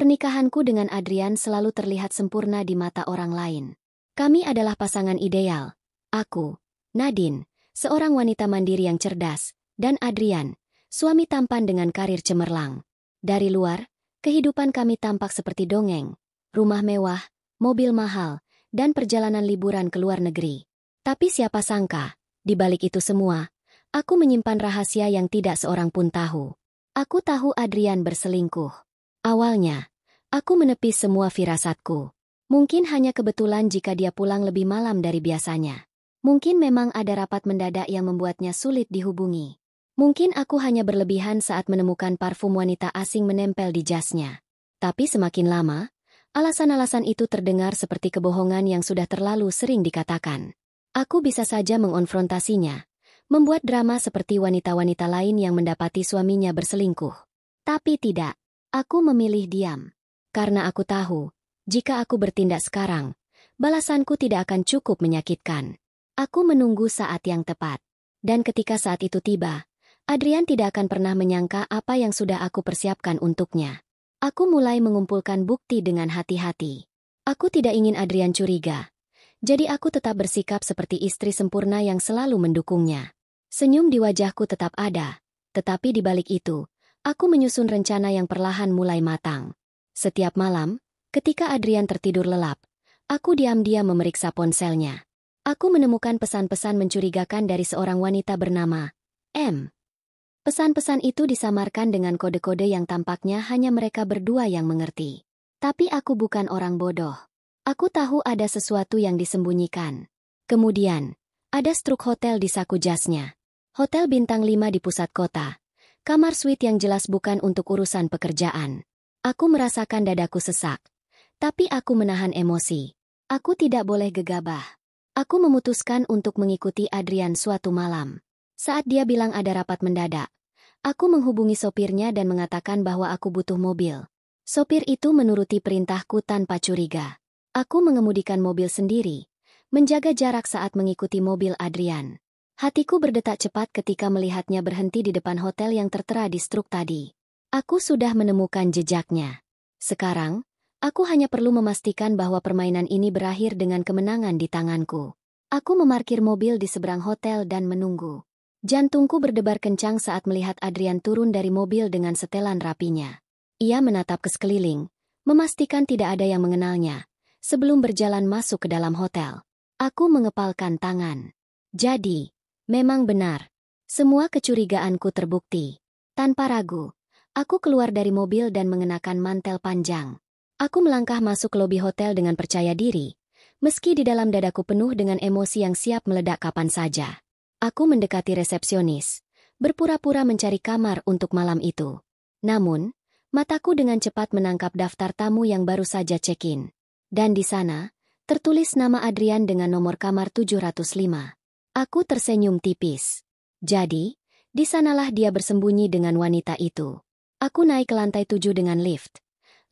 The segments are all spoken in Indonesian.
Pernikahanku dengan Adrian selalu terlihat sempurna di mata orang lain. Kami adalah pasangan ideal. Aku, Nadine, seorang wanita mandiri yang cerdas, dan Adrian, suami tampan dengan karir cemerlang. Dari luar, kehidupan kami tampak seperti dongeng, rumah mewah, mobil mahal, dan perjalanan liburan ke luar negeri. Tapi siapa sangka, di balik itu semua, aku menyimpan rahasia yang tidak seorang pun tahu. Aku tahu Adrian berselingkuh. Awalnya, aku menepis semua firasatku. Mungkin hanya kebetulan jika dia pulang lebih malam dari biasanya. Mungkin memang ada rapat mendadak yang membuatnya sulit dihubungi. Mungkin aku hanya berlebihan saat menemukan parfum wanita asing menempel di jasnya. Tapi semakin lama, alasan-alasan itu terdengar seperti kebohongan yang sudah terlalu sering dikatakan. Aku bisa saja mengonfrontasinya, membuat drama seperti wanita-wanita lain yang mendapati suaminya berselingkuh. Tapi tidak. Aku memilih diam. Karena aku tahu, jika aku bertindak sekarang, balasanku tidak akan cukup menyakitkan. Aku menunggu saat yang tepat. Dan ketika saat itu tiba, Adrian tidak akan pernah menyangka apa yang sudah aku persiapkan untuknya. Aku mulai mengumpulkan bukti dengan hati-hati. Aku tidak ingin Adrian curiga. Jadi aku tetap bersikap seperti istri sempurna yang selalu mendukungnya. Senyum di wajahku tetap ada, tetapi di balik itu, aku menyusun rencana yang perlahan mulai matang. Setiap malam, ketika Adrian tertidur lelap, aku diam-diam memeriksa ponselnya. Aku menemukan pesan-pesan mencurigakan dari seorang wanita bernama M. Pesan-pesan itu disamarkan dengan kode-kode yang tampaknya hanya mereka berdua yang mengerti. Tapi aku bukan orang bodoh. Aku tahu ada sesuatu yang disembunyikan. Kemudian, ada struk hotel di saku jasnya. Hotel bintang 5 di pusat kota. Kamar suite yang jelas bukan untuk urusan pekerjaan. Aku merasakan dadaku sesak. Tapi aku menahan emosi. Aku tidak boleh gegabah. Aku memutuskan untuk mengikuti Adrian suatu malam. Saat dia bilang ada rapat mendadak, aku menghubungi sopirnya dan mengatakan bahwa aku butuh mobil. Sopir itu menuruti perintahku tanpa curiga. Aku mengemudikan mobil sendiri, menjaga jarak saat mengikuti mobil Adrian. Hatiku berdetak cepat ketika melihatnya berhenti di depan hotel yang tertera di struk tadi. Aku sudah menemukan jejaknya. Sekarang, aku hanya perlu memastikan bahwa permainan ini berakhir dengan kemenangan di tanganku. Aku memarkir mobil di seberang hotel dan menunggu. Jantungku berdebar kencang saat melihat Adrian turun dari mobil dengan setelan rapinya. Ia menatap ke sekeliling, memastikan tidak ada yang mengenalnya, sebelum berjalan masuk ke dalam hotel. Aku mengepalkan tangan. Jadi, memang benar. Semua kecurigaanku terbukti. Tanpa ragu, aku keluar dari mobil dan mengenakan mantel panjang. Aku melangkah masuk ke lobi hotel dengan percaya diri, meski di dalam dadaku penuh dengan emosi yang siap meledak kapan saja. Aku mendekati resepsionis, berpura-pura mencari kamar untuk malam itu. Namun, mataku dengan cepat menangkap daftar tamu yang baru saja check-in. Dan di sana, tertulis nama Adrian dengan nomor kamar 705. Aku tersenyum tipis. Jadi, di sanalah dia bersembunyi dengan wanita itu. Aku naik ke lantai 7 dengan lift.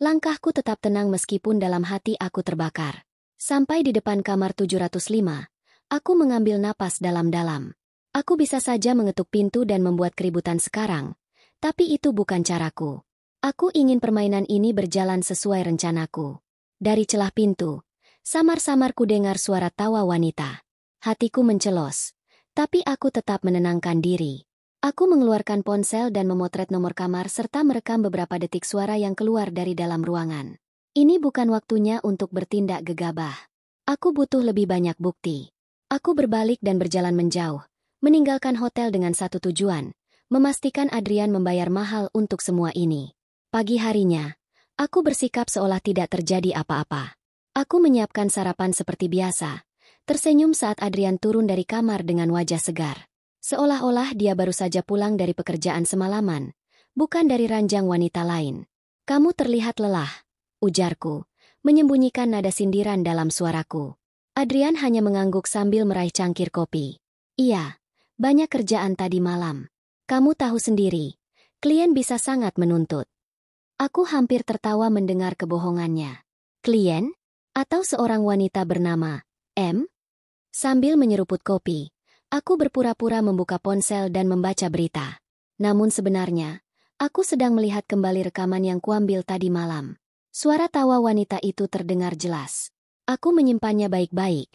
Langkahku tetap tenang meskipun dalam hati aku terbakar. Sampai di depan kamar 705, aku mengambil napas dalam-dalam. Aku bisa saja mengetuk pintu dan membuat keributan sekarang, tapi itu bukan caraku. Aku ingin permainan ini berjalan sesuai rencanaku. Dari celah pintu, samar-samar ku dengar suara tawa wanita. Hatiku mencelos, tapi aku tetap menenangkan diri. Aku mengeluarkan ponsel dan memotret nomor kamar serta merekam beberapa detik suara yang keluar dari dalam ruangan. Ini bukan waktunya untuk bertindak gegabah. Aku butuh lebih banyak bukti. Aku berbalik dan berjalan menjauh, meninggalkan hotel dengan satu tujuan, memastikan Adrian membayar mahal untuk semua ini. Pagi harinya, aku bersikap seolah tidak terjadi apa-apa. Aku menyiapkan sarapan seperti biasa. Tersenyum saat Adrian turun dari kamar dengan wajah segar. Seolah-olah dia baru saja pulang dari pekerjaan semalaman, bukan dari ranjang wanita lain. Kamu terlihat lelah, ujarku, menyembunyikan nada sindiran dalam suaraku. Adrian hanya mengangguk sambil meraih cangkir kopi. Iya, banyak kerjaan tadi malam. Kamu tahu sendiri, klien bisa sangat menuntut. Aku hampir tertawa mendengar kebohongannya. Klien? Atau seorang wanita bernama M? Sambil menyeruput kopi, aku berpura-pura membuka ponsel dan membaca berita. Namun sebenarnya, aku sedang melihat kembali rekaman yang kuambil tadi malam. Suara tawa wanita itu terdengar jelas. Aku menyimpannya baik-baik,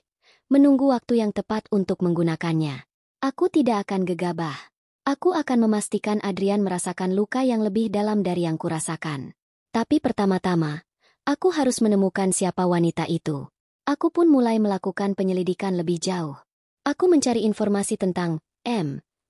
menunggu waktu yang tepat untuk menggunakannya. Aku tidak akan gegabah. Aku akan memastikan Adrian merasakan luka yang lebih dalam dari yang kurasakan. Tapi pertama-tama, aku harus menemukan siapa wanita itu. Aku pun mulai melakukan penyelidikan lebih jauh. Aku mencari informasi tentang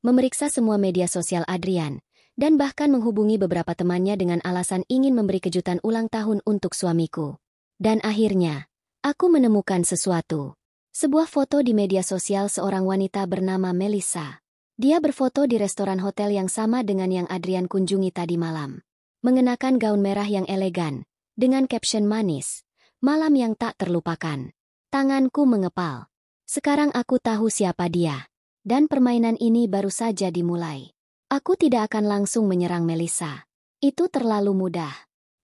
memeriksa semua media sosial Adrian, dan bahkan menghubungi beberapa temannya dengan alasan ingin memberi kejutan ulang tahun untuk suamiku. Dan akhirnya, aku menemukan sesuatu. Sebuah foto di media sosial seorang wanita bernama Melissa. Dia berfoto di restoran hotel yang sama dengan yang Adrian kunjungi tadi malam. Mengenakan gaun merah yang elegan, dengan caption manis, malam yang tak terlupakan. Tanganku mengepal. Sekarang aku tahu siapa dia. Dan permainan ini baru saja dimulai. Aku tidak akan langsung menyerang Melissa. Itu terlalu mudah.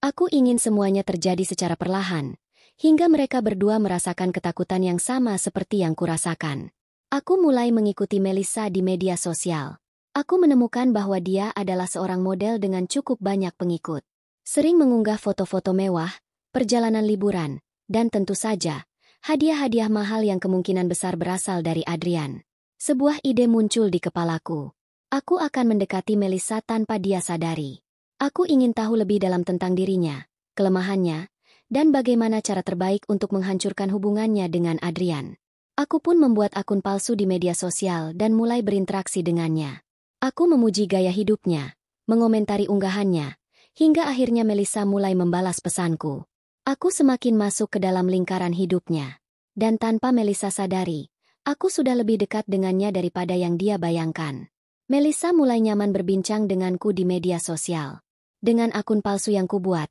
Aku ingin semuanya terjadi secara perlahan, hingga mereka berdua merasakan ketakutan yang sama seperti yang kurasakan. Aku mulai mengikuti Melissa di media sosial. Aku menemukan bahwa dia adalah seorang model dengan cukup banyak pengikut. Sering mengunggah foto-foto mewah, perjalanan liburan, dan tentu saja, hadiah-hadiah mahal yang kemungkinan besar berasal dari Adrian. Sebuah ide muncul di kepalaku. Aku akan mendekati Melissa tanpa dia sadari. Aku ingin tahu lebih dalam tentang dirinya, kelemahannya, dan bagaimana cara terbaik untuk menghancurkan hubungannya dengan Adrian. Aku pun membuat akun palsu di media sosial dan mulai berinteraksi dengannya. Aku memuji gaya hidupnya, mengomentari unggahannya, hingga akhirnya Melissa mulai membalas pesanku. Aku semakin masuk ke dalam lingkaran hidupnya. Dan tanpa Melissa sadari, aku sudah lebih dekat dengannya daripada yang dia bayangkan. Melissa mulai nyaman berbincang denganku di media sosial. Dengan akun palsu yang kubuat,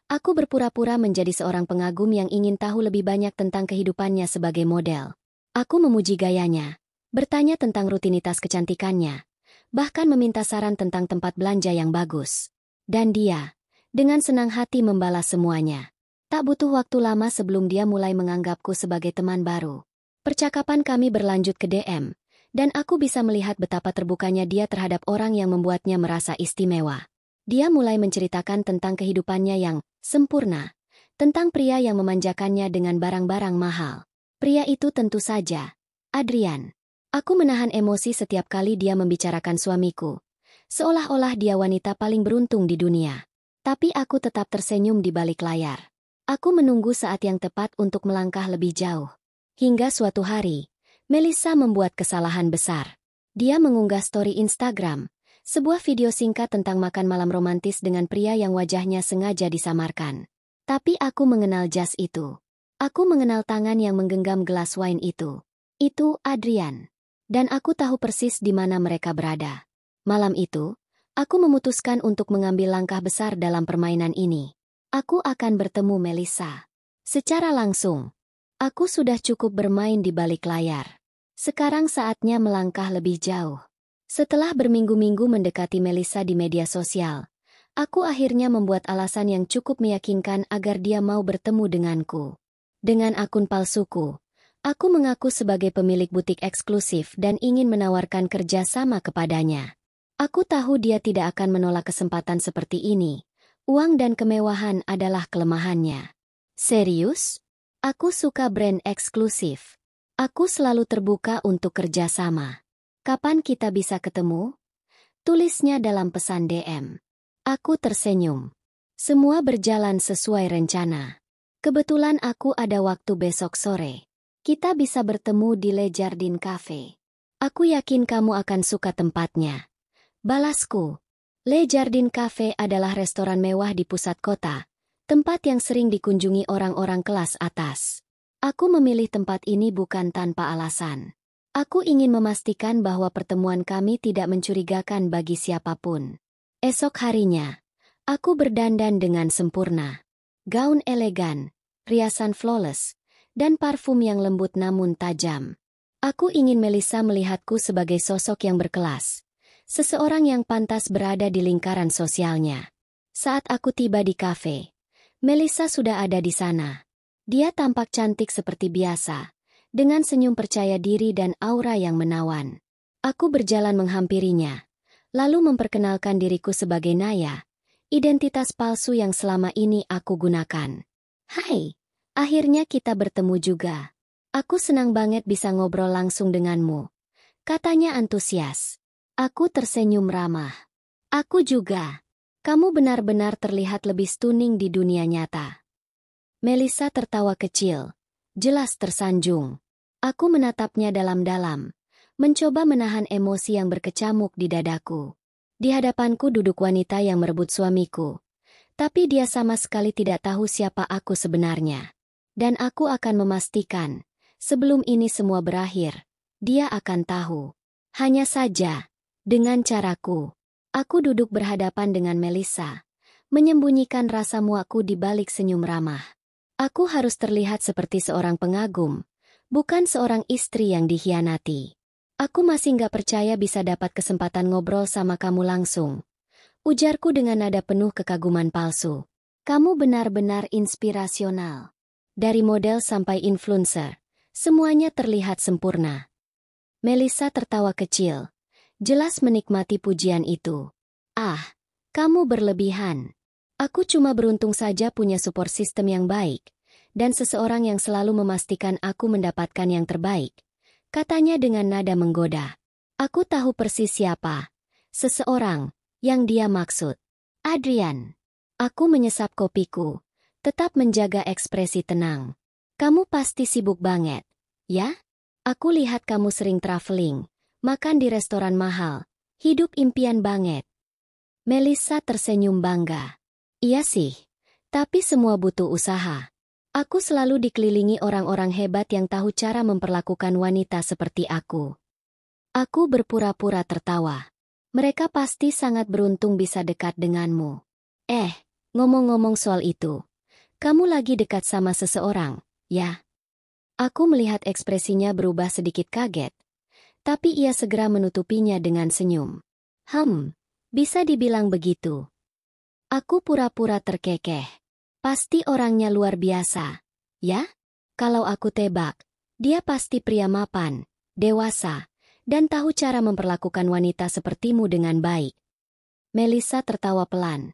aku berpura-pura menjadi seorang pengagum yang ingin tahu lebih banyak tentang kehidupannya sebagai model. Aku memuji gayanya, bertanya tentang rutinitas kecantikannya, bahkan meminta saran tentang tempat belanja yang bagus. Dan dia, dengan senang hati membalas semuanya. Tak butuh waktu lama sebelum dia mulai menganggapku sebagai teman baru. Percakapan kami berlanjut ke DM, dan aku bisa melihat betapa terbukanya dia terhadap orang yang membuatnya merasa istimewa. Dia mulai menceritakan tentang kehidupannya yang sempurna, tentang pria yang memanjakannya dengan barang-barang mahal. Pria itu tentu saja, Adrian. Aku menahan emosi setiap kali dia membicarakan suamiku, seolah-olah dia wanita paling beruntung di dunia. Tapi aku tetap tersenyum di balik layar. Aku menunggu saat yang tepat untuk melangkah lebih jauh. Hingga suatu hari, Melissa membuat kesalahan besar. Dia mengunggah story Instagram, sebuah video singkat tentang makan malam romantis dengan pria yang wajahnya sengaja disamarkan. Tapi aku mengenal jas itu. Aku mengenal tangan yang menggenggam gelas wine itu. Itu Adrian. Dan aku tahu persis di mana mereka berada. Malam itu, aku memutuskan untuk mengambil langkah besar dalam permainan ini. Aku akan bertemu Melissa. Secara langsung. Aku sudah cukup bermain di balik layar. Sekarang saatnya melangkah lebih jauh. Setelah berminggu-minggu mendekati Melissa di media sosial, aku akhirnya membuat alasan yang cukup meyakinkan agar dia mau bertemu denganku. Dengan akun palsuku, aku mengaku sebagai pemilik butik eksklusif dan ingin menawarkan kerja sama kepadanya. Aku tahu dia tidak akan menolak kesempatan seperti ini. Uang dan kemewahan adalah kelemahannya. Serius? Aku suka brand eksklusif. Aku selalu terbuka untuk kerja sama. Kapan kita bisa ketemu? Tulisnya dalam pesan DM. Aku tersenyum. Semua berjalan sesuai rencana. Kebetulan aku ada waktu besok sore. Kita bisa bertemu di Le Jardin Cafe. Aku yakin kamu akan suka tempatnya. Balasku. Le Jardin Cafe adalah restoran mewah di pusat kota, tempat yang sering dikunjungi orang-orang kelas atas. Aku memilih tempat ini bukan tanpa alasan. Aku ingin memastikan bahwa pertemuan kami tidak mencurigakan bagi siapapun. Esok harinya, aku berdandan dengan sempurna. Gaun elegan, riasan flawless, dan parfum yang lembut namun tajam. Aku ingin Melissa melihatku sebagai sosok yang berkelas, seseorang yang pantas berada di lingkaran sosialnya. Saat aku tiba di kafe, Melissa sudah ada di sana. Dia tampak cantik seperti biasa, dengan senyum percaya diri dan aura yang menawan. Aku berjalan menghampirinya, lalu memperkenalkan diriku sebagai Naya, identitas palsu yang selama ini aku gunakan. Hai, akhirnya kita bertemu juga. Aku senang banget bisa ngobrol langsung denganmu, katanya antusias. Aku tersenyum ramah. Aku juga. Kamu benar-benar terlihat lebih stunning di dunia nyata. Melissa tertawa kecil, jelas tersanjung. Aku menatapnya dalam-dalam, mencoba menahan emosi yang berkecamuk di dadaku. Di hadapanku duduk wanita yang merebut suamiku. Tapi dia sama sekali tidak tahu siapa aku sebenarnya. Dan aku akan memastikan, sebelum ini semua berakhir, dia akan tahu. Hanya saja, dengan caraku. Aku duduk berhadapan dengan Melissa, menyembunyikan rasa muakku di balik senyum ramah. Aku harus terlihat seperti seorang pengagum, bukan seorang istri yang dikhianati. Aku masih nggak percaya bisa dapat kesempatan ngobrol sama kamu langsung. Ujarku dengan nada penuh kekaguman palsu. Kamu benar-benar inspirasional. Dari model sampai influencer, semuanya terlihat sempurna. Melissa tertawa kecil, jelas menikmati pujian itu. Ah, kamu berlebihan. Aku cuma beruntung saja punya support system yang baik, dan seseorang yang selalu memastikan aku mendapatkan yang terbaik. Katanya dengan nada menggoda. Aku tahu persis siapa. Seseorang yang dia maksud. Adrian. Aku menyesap kopiku, tetap menjaga ekspresi tenang. Kamu pasti sibuk banget, ya? Aku lihat kamu sering traveling, makan di restoran mahal, hidup impian banget. Melissa tersenyum bangga. Iya sih, tapi semua butuh usaha. Aku selalu dikelilingi orang-orang hebat yang tahu cara memperlakukan wanita seperti aku. Aku berpura-pura tertawa. Mereka pasti sangat beruntung bisa dekat denganmu. Ngomong-ngomong soal itu, kamu lagi dekat sama seseorang, ya? Aku melihat ekspresinya berubah sedikit kaget, tapi ia segera menutupinya dengan senyum. Bisa dibilang begitu. Aku pura-pura terkekeh. Pasti orangnya luar biasa, ya? Kalau aku tebak, dia pasti pria mapan, dewasa, dan tahu cara memperlakukan wanita sepertimu dengan baik. Melissa tertawa pelan.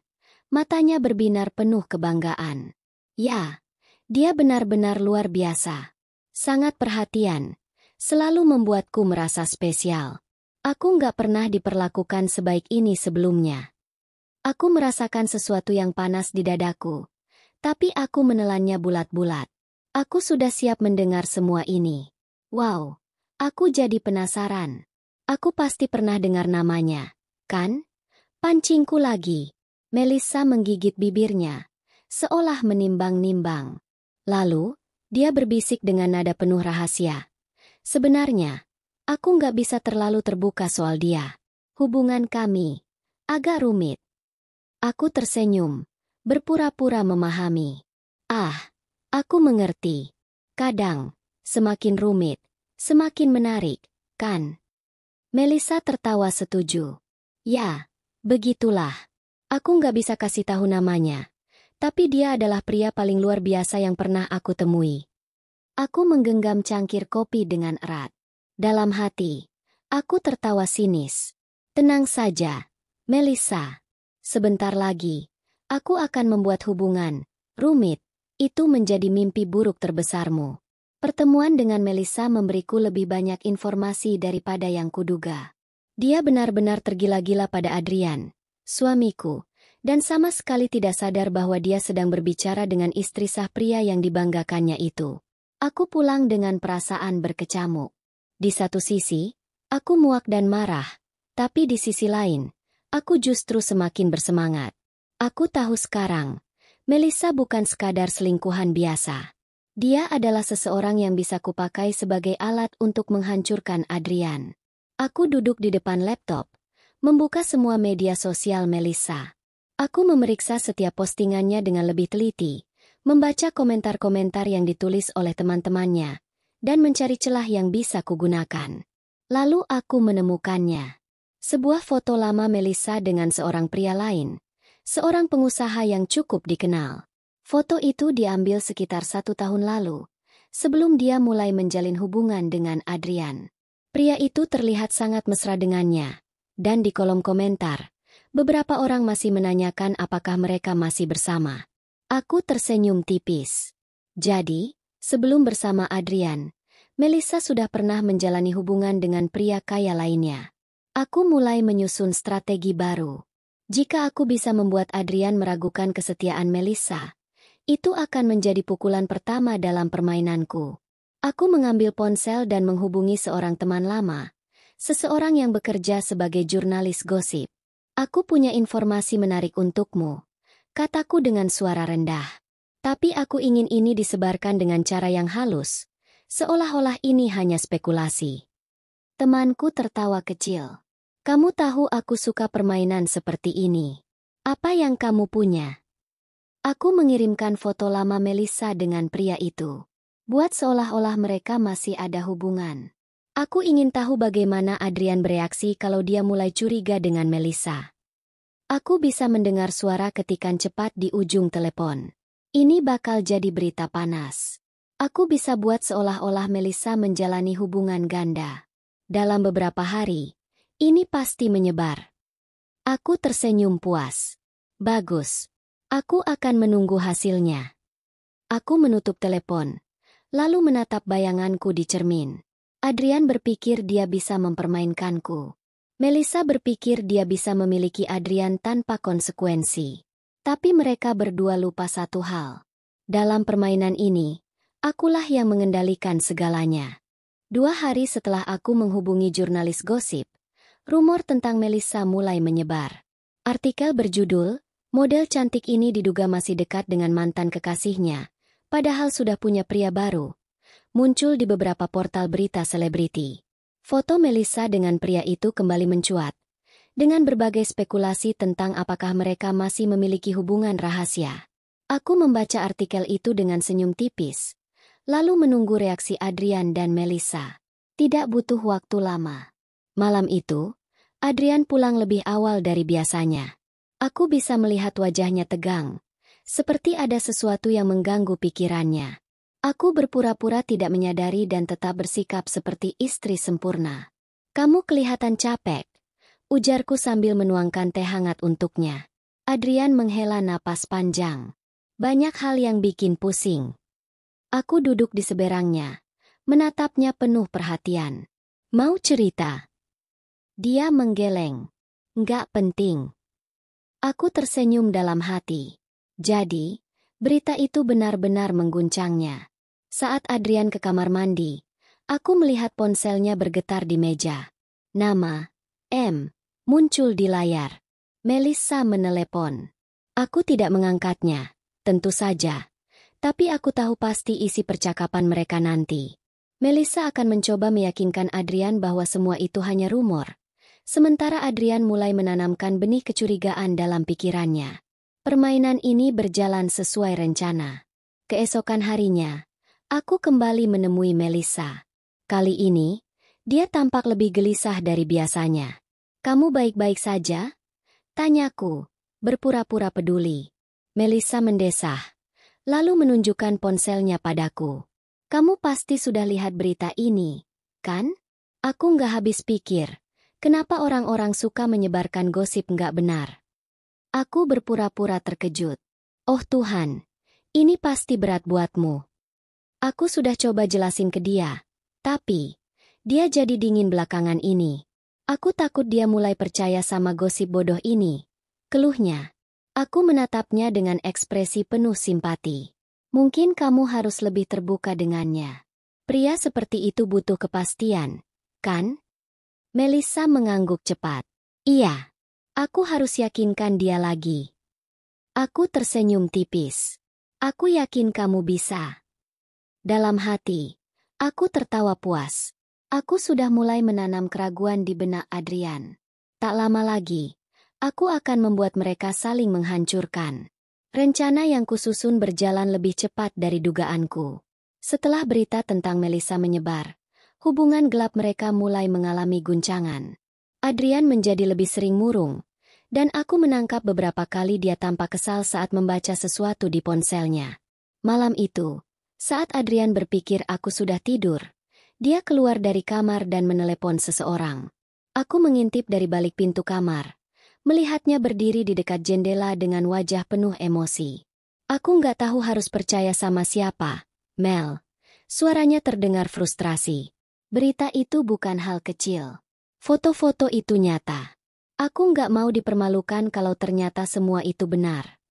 Matanya berbinar penuh kebanggaan. Ya, dia benar-benar luar biasa. Sangat perhatian, selalu membuatku merasa spesial. Aku nggak pernah diperlakukan sebaik ini sebelumnya. Aku merasakan sesuatu yang panas di dadaku. Tapi aku menelannya bulat-bulat. Aku sudah siap mendengar semua ini. Wow, aku jadi penasaran. Aku pasti pernah dengar namanya, kan? Pancingku lagi. Melissa menggigit bibirnya, seolah menimbang-nimbang. Lalu, dia berbisik dengan nada penuh rahasia. Sebenarnya, aku nggak bisa terlalu terbuka soal dia. Hubungan kami agak rumit. Aku tersenyum. Berpura-pura memahami. Aku mengerti. Kadang, semakin rumit, semakin menarik, kan? Melissa tertawa setuju. Ya, begitulah. Aku nggak bisa kasih tahu namanya. Tapi dia adalah pria paling luar biasa yang pernah aku temui. Aku menggenggam cangkir kopi dengan erat. Dalam hati, aku tertawa sinis. Tenang saja, Melissa. Sebentar lagi, aku akan membuat hubungan rumit itu menjadi mimpi buruk terbesarmu. Pertemuan dengan Melissa memberiku lebih banyak informasi daripada yang kuduga. Dia benar-benar tergila-gila pada Adrian, suamiku, dan sama sekali tidak sadar bahwa dia sedang berbicara dengan istri sah pria yang dibanggakannya itu. Aku pulang dengan perasaan berkecamuk. Di satu sisi, aku muak dan marah, tapi di sisi lain, aku justru semakin bersemangat. Aku tahu sekarang, Melissa bukan sekadar selingkuhan biasa. Dia adalah seseorang yang bisa kupakai sebagai alat untuk menghancurkan Adrian. Aku duduk di depan laptop, membuka semua media sosial Melissa. Aku memeriksa setiap postingannya dengan lebih teliti, membaca komentar-komentar yang ditulis oleh teman-temannya, dan mencari celah yang bisa kugunakan. Lalu aku menemukannya. Sebuah foto lama Melissa dengan seorang pria lain. Seorang pengusaha yang cukup dikenal. Foto itu diambil sekitar 1 tahun lalu, sebelum dia mulai menjalin hubungan dengan Adrian. Pria itu terlihat sangat mesra dengannya, dan di kolom komentar, Beberapa orang masih menanyakan apakah mereka masih bersama. Aku tersenyum tipis. Jadi, sebelum bersama Adrian, Melissa sudah pernah menjalani hubungan dengan pria kaya lainnya. Aku mulai menyusun strategi baru. Jika aku bisa membuat Adrian meragukan kesetiaan Melissa, itu akan menjadi pukulan pertama dalam permainanku. Aku mengambil ponsel dan menghubungi seorang teman lama, seseorang yang bekerja sebagai jurnalis gosip. Aku punya informasi menarik untukmu, kataku dengan suara rendah. Tapi aku ingin ini disebarkan dengan cara yang halus, seolah-olah ini hanya spekulasi. Temanku tertawa kecil. Kamu tahu aku suka permainan seperti ini. Apa yang kamu punya? Aku mengirimkan foto lama Melissa dengan pria itu. Buat seolah-olah mereka masih ada hubungan. Aku ingin tahu bagaimana Adrian bereaksi kalau dia mulai curiga dengan Melissa. Aku bisa mendengar suara ketikan cepat di ujung telepon. Ini bakal jadi berita panas. Aku bisa buat seolah-olah Melissa menjalani hubungan ganda. Dalam beberapa hari, ini pasti menyebar. Aku tersenyum puas. Bagus. Aku akan menunggu hasilnya. Aku menutup telepon, lalu menatap bayanganku di cermin. Adrian berpikir dia bisa mempermainkanku. Melissa berpikir dia bisa memiliki Adrian tanpa konsekuensi. Tapi mereka berdua lupa satu hal. Dalam permainan ini, akulah yang mengendalikan segalanya. 2 hari setelah aku menghubungi jurnalis gosip, rumor tentang Melissa mulai menyebar. Artikel berjudul, model cantik ini diduga masih dekat dengan mantan kekasihnya, padahal sudah punya pria baru, muncul di beberapa portal berita selebriti. Foto Melissa dengan pria itu kembali mencuat, dengan berbagai spekulasi tentang apakah mereka masih memiliki hubungan rahasia. Aku membaca artikel itu dengan senyum tipis, lalu menunggu reaksi Adrian dan Melissa. Tidak butuh waktu lama. Malam itu, Adrian pulang lebih awal dari biasanya. Aku bisa melihat wajahnya tegang, seperti ada sesuatu yang mengganggu pikirannya. Aku berpura-pura tidak menyadari dan tetap bersikap seperti istri sempurna. Kamu kelihatan capek, ujarku sambil menuangkan teh hangat untuknya. Adrian menghela napas panjang. Banyak hal yang bikin pusing. Aku duduk di seberangnya, menatapnya penuh perhatian. Mau cerita? Dia menggeleng. Nggak penting. Aku tersenyum dalam hati. Jadi, berita itu benar-benar mengguncangnya. Saat Adrian ke kamar mandi, aku melihat ponselnya bergetar di meja. Nama M muncul di layar. Melissa menelepon. Aku tidak mengangkatnya, tentu saja. Tapi aku tahu pasti isi percakapan mereka nanti. Melissa akan mencoba meyakinkan Adrian bahwa semua itu hanya rumor. Sementara Adrian mulai menanamkan benih kecurigaan dalam pikirannya. Permainan ini berjalan sesuai rencana. Keesokan harinya, aku kembali menemui Melissa. Kali ini, dia tampak lebih gelisah dari biasanya. Kamu baik-baik saja? Tanyaku, berpura-pura peduli. Melissa mendesah, lalu menunjukkan ponselnya padaku. Kamu pasti sudah lihat berita ini, kan? Aku nggak habis pikir, kenapa orang-orang suka menyebarkan gosip nggak benar. Aku berpura-pura terkejut. Oh Tuhan, ini pasti berat buatmu. Aku sudah coba jelasin ke dia, tapi dia jadi dingin belakangan ini. Aku takut dia mulai percaya sama gosip bodoh ini. Keluhnya. Aku menatapnya dengan ekspresi penuh simpati. Mungkin kamu harus lebih terbuka dengannya. Pria seperti itu butuh kepastian, kan? Melissa mengangguk cepat. Iya. Aku harus yakinkan dia lagi. Aku tersenyum tipis. Aku yakin kamu bisa. Dalam hati, aku tertawa puas. Aku sudah mulai menanam keraguan di benak Adrian. Tak lama lagi, aku akan membuat mereka saling menghancurkan. Rencana yang kususun berjalan lebih cepat dari dugaanku. Setelah berita tentang Melissa menyebar, hubungan gelap mereka mulai mengalami guncangan. Adrian menjadi lebih sering murung, dan aku menangkap beberapa kali dia tampak kesal saat membaca sesuatu di ponselnya. Malam itu, saat Adrian berpikir aku sudah tidur, dia keluar dari kamar dan menelepon seseorang. Aku mengintip dari balik pintu kamar, melihatnya berdiri di dekat jendela dengan wajah penuh emosi. Aku nggak tahu harus percaya sama siapa, Mel. Suaranya terdengar frustrasi. Berita itu bukan hal kecil. Foto-foto itu nyata. Aku nggak mau dipermalukan kalau ternyata semua itu benar.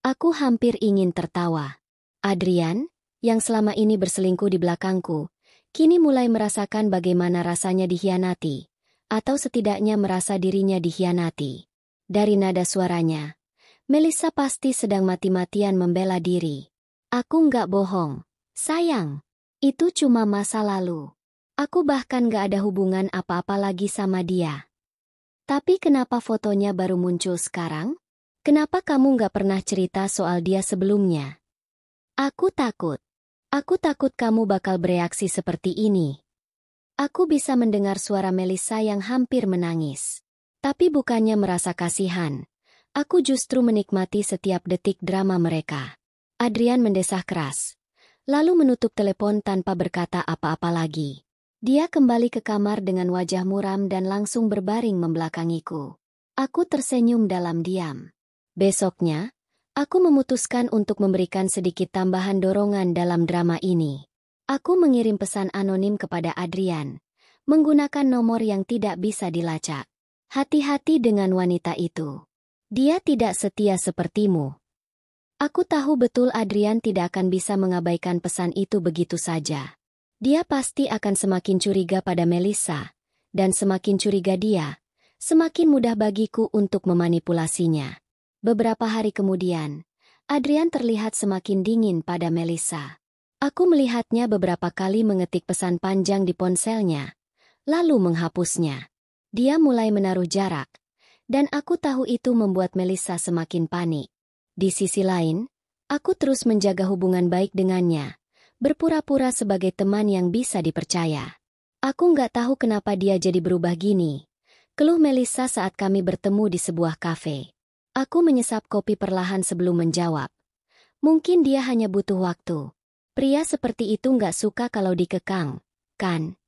Aku hampir ingin tertawa. Adrian, yang selama ini berselingkuh di belakangku, kini mulai merasakan bagaimana rasanya dikhianati, atau setidaknya merasa dirinya dikhianati. Dari nada suaranya, Melissa pasti sedang mati-matian membela diri. Aku nggak bohong, sayang. Itu cuma masa lalu. Aku bahkan nggak ada hubungan apa-apa lagi sama dia. Tapi kenapa fotonya baru muncul sekarang? Kenapa kamu nggak pernah cerita soal dia sebelumnya? Aku takut. Aku takut kamu bakal bereaksi seperti ini. Aku bisa mendengar suara Melissa yang hampir menangis. Tapi bukannya merasa kasihan. Aku justru menikmati setiap detik drama mereka. Adrian mendesah keras. Lalu menutup telepon tanpa berkata apa-apa lagi. Dia kembali ke kamar dengan wajah muram dan langsung berbaring membelakangiku. Aku tersenyum dalam diam. Besoknya, aku memutuskan untuk memberikan sedikit tambahan dorongan dalam drama ini. Aku mengirim pesan anonim kepada Adrian, menggunakan nomor yang tidak bisa dilacak. Hati-hati dengan wanita itu. Dia tidak setia sepertimu. Aku tahu betul Adrian tidak akan bisa mengabaikan pesan itu begitu saja. Dia pasti akan semakin curiga pada Melissa, dan semakin curiga dia, semakin mudah bagiku untuk memanipulasinya. Beberapa hari kemudian, Adrian terlihat semakin dingin pada Melissa. Aku melihatnya beberapa kali mengetik pesan panjang di ponselnya, lalu menghapusnya. Dia mulai menaruh jarak, dan aku tahu itu membuat Melissa semakin panik. Di sisi lain, aku terus menjaga hubungan baik dengannya, berpura-pura sebagai teman yang bisa dipercaya. Aku nggak tahu kenapa dia jadi berubah gini, keluh Melissa saat kami bertemu di sebuah kafe. Aku menyesap kopi perlahan sebelum menjawab. Mungkin dia hanya butuh waktu. Pria seperti itu nggak suka kalau dikekang, kan?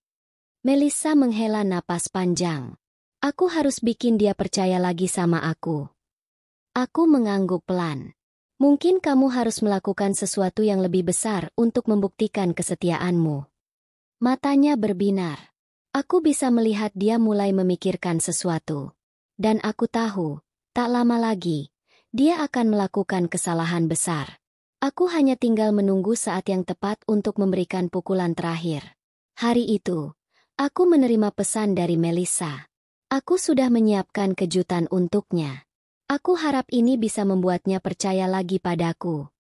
Melissa menghela napas panjang. Aku harus bikin dia percaya lagi sama aku. Aku mengangguk pelan. Mungkin kamu harus melakukan sesuatu yang lebih besar untuk membuktikan kesetiaanmu. Matanya berbinar. Aku bisa melihat dia mulai memikirkan sesuatu. Dan aku tahu, tak lama lagi, dia akan melakukan kesalahan besar. Aku hanya tinggal menunggu saat yang tepat untuk memberikan pukulan terakhir. Hari itu, aku menerima pesan dari Melissa. Aku sudah menyiapkan kejutan untuknya. Aku harap ini bisa membuatnya percaya lagi padaku.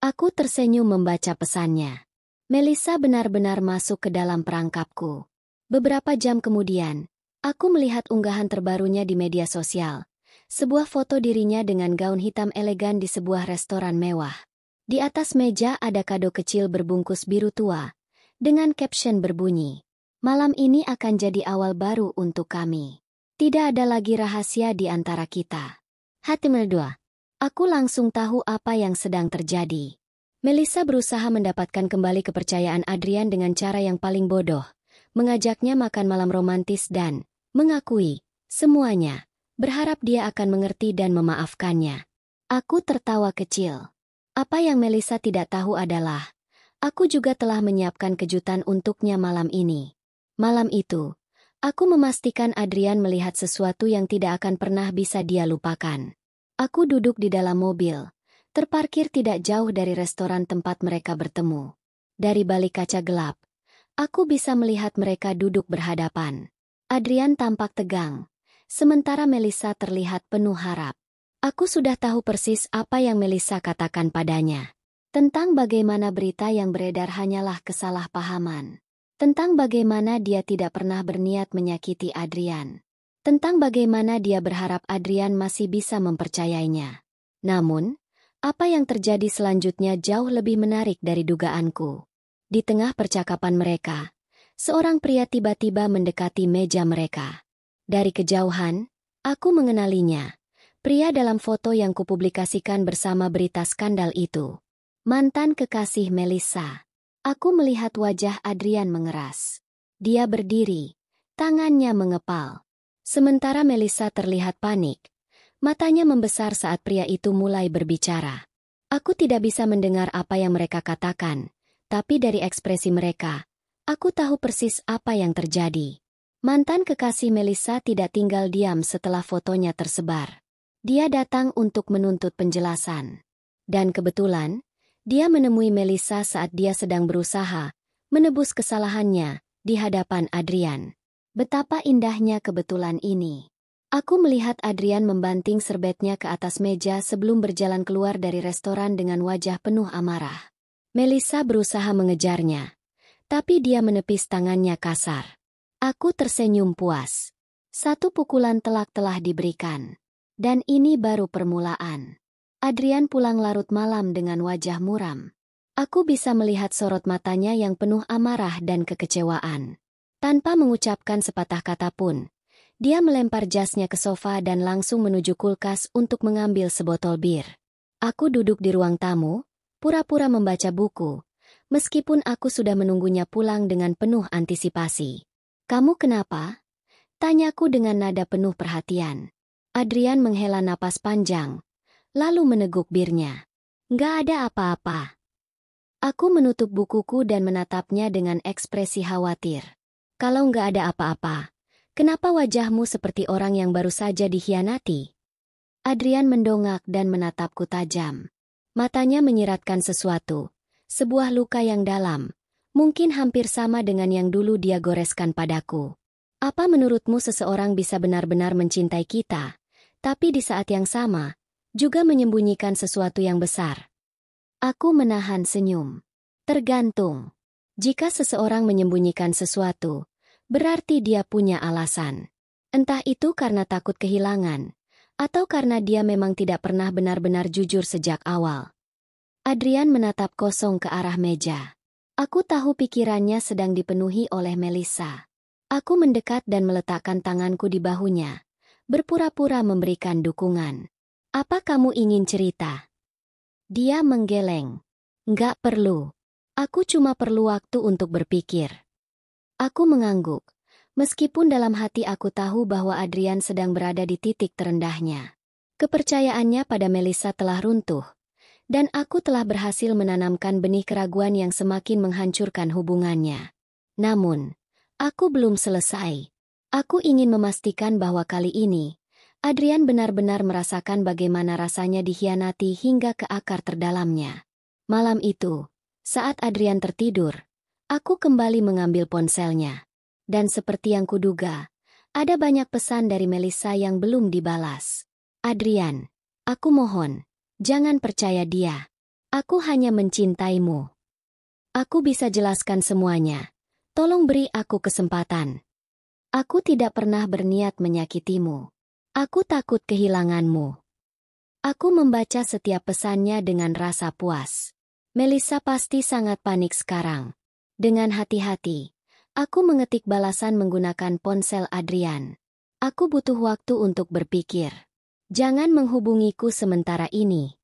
Aku tersenyum membaca pesannya. Melissa benar-benar masuk ke dalam perangkapku. Beberapa jam kemudian, aku melihat unggahan terbarunya di media sosial. Sebuah foto dirinya dengan gaun hitam elegan di sebuah restoran mewah. Di atas meja ada kado kecil berbungkus biru tua, dengan caption berbunyi, "Malam ini akan jadi awal baru untuk kami. Tidak ada lagi rahasia di antara kita." Hatimal 2. Aku langsung tahu apa yang sedang terjadi. Melissa berusaha mendapatkan kembali kepercayaan Adrian dengan cara yang paling bodoh, mengajaknya makan malam romantis dan mengakui semuanya, berharap dia akan mengerti dan memaafkannya. Aku tertawa kecil. Apa yang Melissa tidak tahu adalah, aku juga telah menyiapkan kejutan untuknya malam ini. Malam itu, aku memastikan Adrian melihat sesuatu yang tidak akan pernah bisa dia lupakan. Aku duduk di dalam mobil, terparkir tidak jauh dari restoran tempat mereka bertemu. Dari balik kaca gelap, aku bisa melihat mereka duduk berhadapan. Adrian tampak tegang, sementara Melissa terlihat penuh harap. Aku sudah tahu persis apa yang Melissa katakan padanya. Tentang bagaimana berita yang beredar hanyalah kesalahpahaman. Tentang bagaimana dia tidak pernah berniat menyakiti Adrian. Tentang bagaimana dia berharap Adrian masih bisa mempercayainya. Namun, apa yang terjadi selanjutnya jauh lebih menarik dari dugaanku. Di tengah percakapan mereka, seorang pria tiba-tiba mendekati meja mereka. Dari kejauhan, aku mengenalinya. Pria dalam foto yang kupublikasikan bersama berita skandal itu. Mantan kekasih Melissa. Aku melihat wajah Adrian mengeras. Dia berdiri, tangannya mengepal. Sementara Melissa terlihat panik. Matanya membesar saat pria itu mulai berbicara. Aku tidak bisa mendengar apa yang mereka katakan, tapi dari ekspresi mereka, aku tahu persis apa yang terjadi. Mantan kekasih Melissa tidak tinggal diam setelah fotonya tersebar. Dia datang untuk menuntut penjelasan. Dan kebetulan, dia menemui Melissa saat dia sedang berusaha menebus kesalahannya di hadapan Adrian. Betapa indahnya kebetulan ini. Aku melihat Adrian membanting serbetnya ke atas meja sebelum berjalan keluar dari restoran dengan wajah penuh amarah. Melissa berusaha mengejarnya, tapi dia menepis tangannya kasar. Aku tersenyum puas. Satu pukulan telak telah diberikan. Dan ini baru permulaan. Adrian pulang larut malam dengan wajah muram. Aku bisa melihat sorot matanya yang penuh amarah dan kekecewaan. Tanpa mengucapkan sepatah kata pun, dia melempar jasnya ke sofa dan langsung menuju kulkas untuk mengambil sebotol bir. Aku duduk di ruang tamu, pura-pura membaca buku, meskipun aku sudah menunggunya pulang dengan penuh antisipasi. "Kamu kenapa?" tanyaku dengan nada penuh perhatian. Adrian menghela napas panjang, lalu meneguk birnya. "Nggak ada apa-apa." Aku menutup bukuku dan menatapnya dengan ekspresi khawatir. "Kalau nggak ada apa-apa, kenapa wajahmu seperti orang yang baru saja dikhianati?" Adrian mendongak dan menatapku tajam. Matanya menyiratkan sesuatu, sebuah luka yang dalam, mungkin hampir sama dengan yang dulu dia goreskan padaku. "Apa menurutmu seseorang bisa benar-benar mencintai kita, tapi di saat yang sama, juga menyembunyikan sesuatu yang besar?" Aku menahan senyum. Tergantung. Jika seseorang menyembunyikan sesuatu, berarti dia punya alasan. Entah itu karena takut kehilangan, atau karena dia memang tidak pernah benar-benar jujur sejak awal. Adrian menatap kosong ke arah meja. Aku tahu pikirannya sedang dipenuhi oleh Melissa. Aku mendekat dan meletakkan tanganku di bahunya, berpura-pura memberikan dukungan. "Apa kamu ingin cerita?" Dia menggeleng. "Nggak perlu. Aku cuma perlu waktu untuk berpikir." Aku mengangguk, meskipun dalam hati aku tahu bahwa Adrian sedang berada di titik terendahnya. Kepercayaannya pada Melissa telah runtuh, dan aku telah berhasil menanamkan benih keraguan yang semakin menghancurkan hubungannya. Namun, aku belum selesai. Aku ingin memastikan bahwa kali ini, Adrian benar-benar merasakan bagaimana rasanya dikhianati hingga ke akar terdalamnya. Malam itu, saat Adrian tertidur, aku kembali mengambil ponselnya. Dan seperti yang kuduga, ada banyak pesan dari Melissa yang belum dibalas. "Adrian, aku mohon, jangan percaya dia. Aku hanya mencintaimu. Aku bisa jelaskan semuanya. Tolong beri aku kesempatan. Aku tidak pernah berniat menyakitimu. Aku takut kehilanganmu." Aku membaca setiap pesannya dengan rasa puas. Melissa pasti sangat panik sekarang. Dengan hati-hati, aku mengetik balasan menggunakan ponsel Adrian. "Aku butuh waktu untuk berpikir. Jangan menghubungiku sementara ini."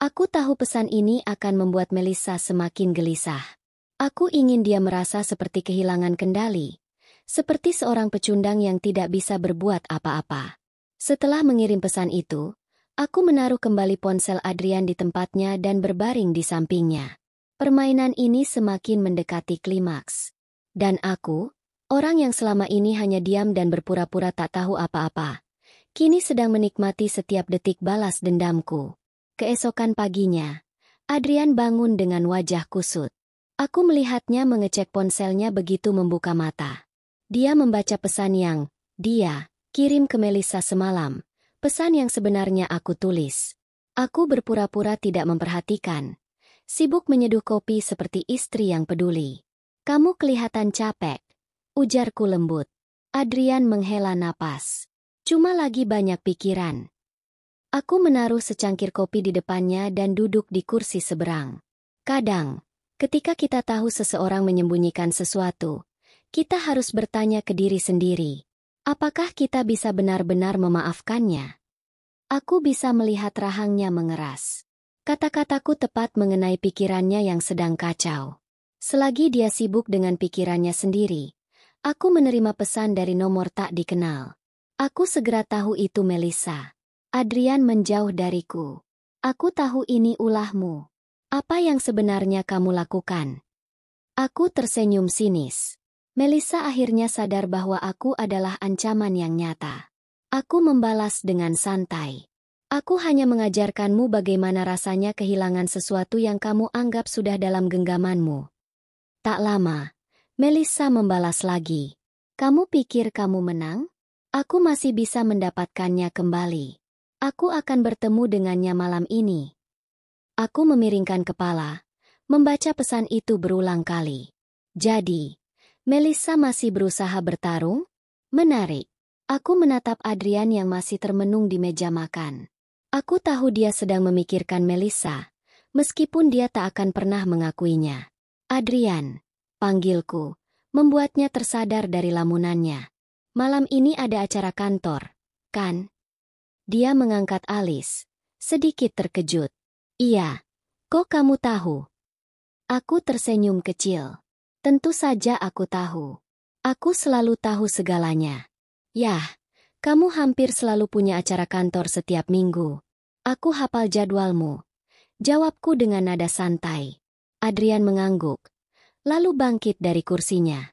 Aku tahu pesan ini akan membuat Melissa semakin gelisah. Aku ingin dia merasa seperti kehilangan kendali, seperti seorang pecundang yang tidak bisa berbuat apa-apa. Setelah mengirim pesan itu, aku menaruh kembali ponsel Adrian di tempatnya dan berbaring di sampingnya. Permainan ini semakin mendekati klimaks. Dan aku, orang yang selama ini hanya diam dan berpura-pura tak tahu apa-apa, kini sedang menikmati setiap detik balas dendamku. Keesokan paginya, Adrian bangun dengan wajah kusut. Aku melihatnya mengecek ponselnya begitu membuka mata. Dia membaca pesan yang dia kirim ke Melissa semalam, pesan yang sebenarnya aku tulis. Aku berpura-pura tidak memperhatikan, sibuk menyeduh kopi seperti istri yang peduli. "Kamu kelihatan capek," ujarku lembut. Adrian menghela napas. "Cuma lagi banyak pikiran." Aku menaruh secangkir kopi di depannya dan duduk di kursi seberang. Kadang, ketika kita tahu seseorang menyembunyikan sesuatu, kita harus bertanya ke diri sendiri, apakah kita bisa benar-benar memaafkannya? Aku bisa melihat rahangnya mengeras. Kata-kataku tepat mengenai pikirannya yang sedang kacau. Selagi dia sibuk dengan pikirannya sendiri, aku menerima pesan dari nomor tak dikenal. Aku segera tahu itu Melissa. Adrian menjauh dariku. Aku tahu ini ulahmu. Apa yang sebenarnya kamu lakukan? Aku tersenyum sinis. Melissa akhirnya sadar bahwa aku adalah ancaman yang nyata. Aku membalas dengan santai. Aku hanya mengajarkanmu bagaimana rasanya kehilangan sesuatu yang kamu anggap sudah dalam genggamanmu. Tak lama, Melissa membalas lagi. Kamu pikir kamu menang? Aku masih bisa mendapatkannya kembali. Aku akan bertemu dengannya malam ini. Aku memiringkan kepala, membaca pesan itu berulang kali. Jadi, Melissa masih berusaha bertarung? Menarik. Aku menatap Adrian yang masih termenung di meja makan. Aku tahu dia sedang memikirkan Melissa, meskipun dia tak akan pernah mengakuinya. Adrian, panggilku, membuatnya tersadar dari lamunannya. Malam ini ada acara kantor, kan? Dia mengangkat alis, sedikit terkejut. Iya, kok kamu tahu? Aku tersenyum kecil. Tentu saja aku tahu. Aku selalu tahu segalanya. Yah, kamu hampir selalu punya acara kantor setiap minggu. Aku hafal jadwalmu. Jawabku dengan nada santai. Adrian mengangguk, lalu bangkit dari kursinya.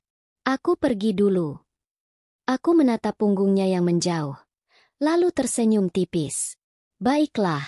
Aku pergi dulu. Aku menatap punggungnya yang menjauh, lalu tersenyum tipis. Baiklah,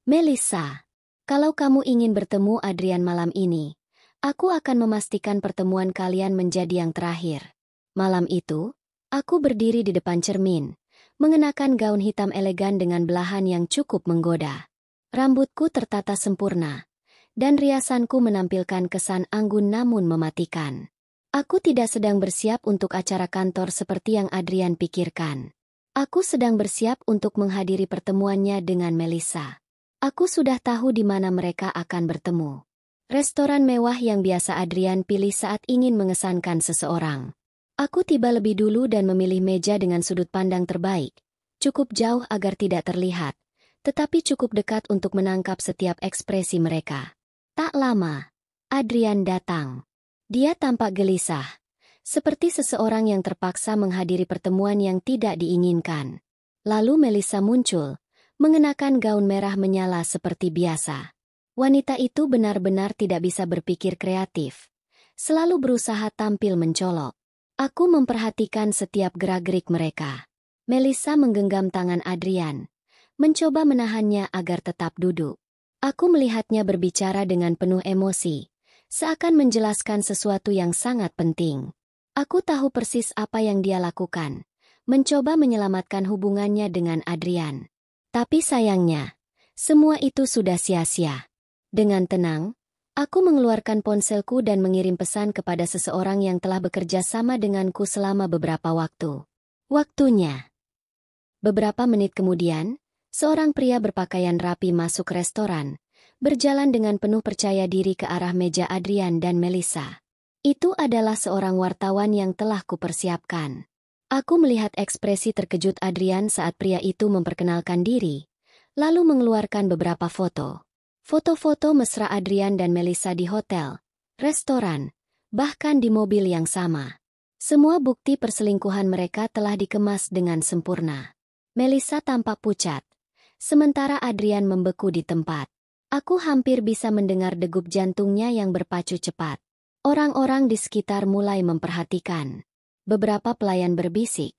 Melissa. Kalau kamu ingin bertemu Adrian malam ini, aku akan memastikan pertemuan kalian menjadi yang terakhir. Malam itu, aku berdiri di depan cermin, mengenakan gaun hitam elegan dengan belahan yang cukup menggoda. Rambutku tertata sempurna, dan riasanku menampilkan kesan anggun namun mematikan. Aku tidak sedang bersiap untuk acara kantor seperti yang Adrian pikirkan. Aku sedang bersiap untuk menghadiri pertemuannya dengan Melissa. Aku sudah tahu di mana mereka akan bertemu. Restoran mewah yang biasa Adrian pilih saat ingin mengesankan seseorang. Aku tiba lebih dulu dan memilih meja dengan sudut pandang terbaik. Cukup jauh agar tidak terlihat, tetapi cukup dekat untuk menangkap setiap ekspresi mereka. Tak lama, Adrian datang. Dia tampak gelisah, seperti seseorang yang terpaksa menghadiri pertemuan yang tidak diinginkan. Lalu Melissa muncul, mengenakan gaun merah menyala seperti biasa. Wanita itu benar-benar tidak bisa berpikir kreatif, selalu berusaha tampil mencolok. Aku memperhatikan setiap gerak-gerik mereka. Melissa menggenggam tangan Adrian, mencoba menahannya agar tetap duduk. Aku melihatnya berbicara dengan penuh emosi, seakan menjelaskan sesuatu yang sangat penting. Aku tahu persis apa yang dia lakukan, mencoba menyelamatkan hubungannya dengan Adrian. Tapi sayangnya, semua itu sudah sia-sia. Dengan tenang, aku mengeluarkan ponselku dan mengirim pesan kepada seseorang yang telah bekerja sama denganku selama beberapa waktu. Waktunya. Beberapa menit kemudian, seorang pria berpakaian rapi masuk restoran, berjalan dengan penuh percaya diri ke arah meja Adrian dan Melissa. Itu adalah seorang wartawan yang telah kupersiapkan. Aku melihat ekspresi terkejut Adrian saat pria itu memperkenalkan diri, lalu mengeluarkan beberapa foto. Foto-foto mesra Adrian dan Melissa di hotel, restoran, bahkan di mobil yang sama. Semua bukti perselingkuhan mereka telah dikemas dengan sempurna. Melissa tampak pucat, sementara Adrian membeku di tempat. Aku hampir bisa mendengar degup jantungnya yang berpacu cepat. Orang-orang di sekitar mulai memperhatikan. Beberapa pelayan berbisik.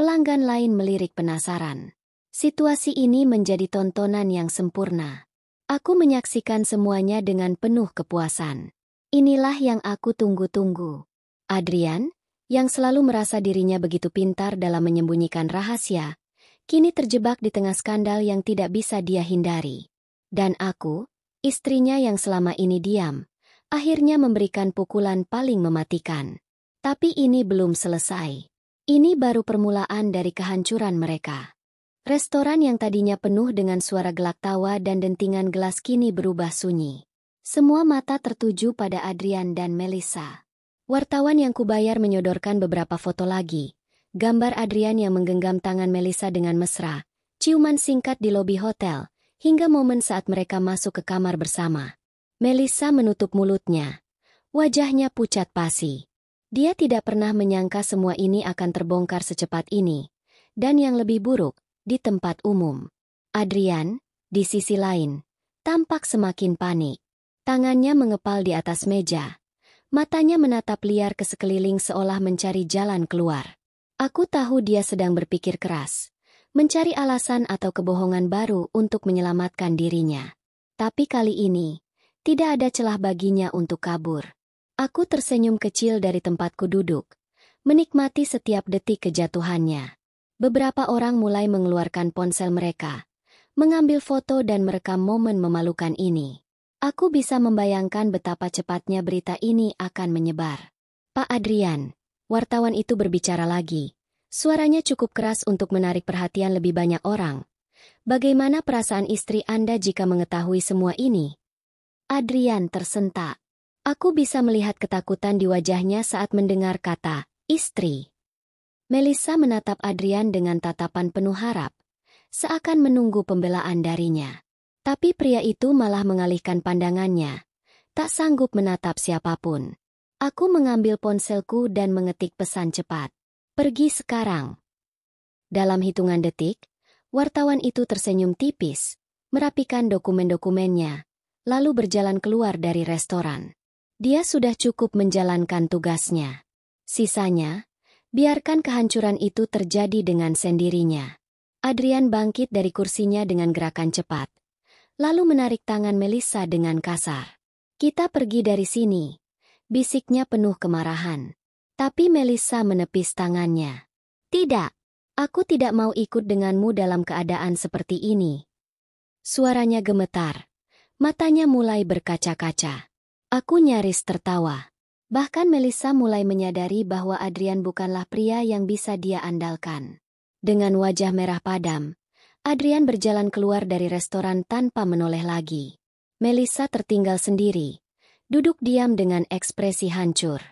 Pelanggan lain melirik penasaran. Situasi ini menjadi tontonan yang sempurna. Aku menyaksikan semuanya dengan penuh kepuasan. Inilah yang aku tunggu-tunggu. Adrian, yang selalu merasa dirinya begitu pintar dalam menyembunyikan rahasia, kini terjebak di tengah skandal yang tidak bisa dia hindari. Dan aku, istrinya yang selama ini diam, akhirnya memberikan pukulan paling mematikan. Tapi ini belum selesai. Ini baru permulaan dari kehancuran mereka. Restoran yang tadinya penuh dengan suara gelak tawa dan dentingan gelas kini berubah sunyi. Semua mata tertuju pada Adrian dan Melissa. Wartawan yang kubayar menyodorkan beberapa foto lagi. Gambar Adrian yang menggenggam tangan Melissa dengan mesra, ciuman singkat di lobi hotel, hingga momen saat mereka masuk ke kamar bersama. Melissa menutup mulutnya. Wajahnya pucat pasi. Dia tidak pernah menyangka semua ini akan terbongkar secepat ini. Dan yang lebih buruk, di tempat umum. Adrian, di sisi lain, tampak semakin panik. Tangannya mengepal di atas meja. Matanya menatap liar ke sekeliling seolah mencari jalan keluar. Aku tahu dia sedang berpikir keras. Mencari alasan atau kebohongan baru untuk menyelamatkan dirinya. Tapi kali ini, tidak ada celah baginya untuk kabur. Aku tersenyum kecil dari tempatku duduk, menikmati setiap detik kejatuhannya. Beberapa orang mulai mengeluarkan ponsel mereka, mengambil foto dan merekam momen memalukan ini. Aku bisa membayangkan betapa cepatnya berita ini akan menyebar. Pak Adrian, wartawan itu berbicara lagi. Suaranya cukup keras untuk menarik perhatian lebih banyak orang. Bagaimana perasaan istri Anda jika mengetahui semua ini? Adrian tersentak. Aku bisa melihat ketakutan di wajahnya saat mendengar kata, istri. Melissa menatap Adrian dengan tatapan penuh harap, seakan menunggu pembelaan darinya. Tapi pria itu malah mengalihkan pandangannya, tak sanggup menatap siapapun. Aku mengambil ponselku dan mengetik pesan cepat. Pergi sekarang. Dalam hitungan detik, wartawan itu tersenyum tipis, merapikan dokumen-dokumennya, lalu berjalan keluar dari restoran. Dia sudah cukup menjalankan tugasnya. Sisanya, biarkan kehancuran itu terjadi dengan sendirinya. Adrian bangkit dari kursinya dengan gerakan cepat, lalu menarik tangan Melissa dengan kasar. Kita pergi dari sini, bisiknya penuh kemarahan. Tapi Melissa menepis tangannya. Tidak, aku tidak mau ikut denganmu dalam keadaan seperti ini. Suaranya gemetar. Matanya mulai berkaca-kaca. Aku nyaris tertawa. Bahkan Melissa mulai menyadari bahwa Adrian bukanlah pria yang bisa dia andalkan. Dengan wajah merah padam, Adrian berjalan keluar dari restoran tanpa menoleh lagi. Melissa tertinggal sendiri, duduk diam dengan ekspresi hancur.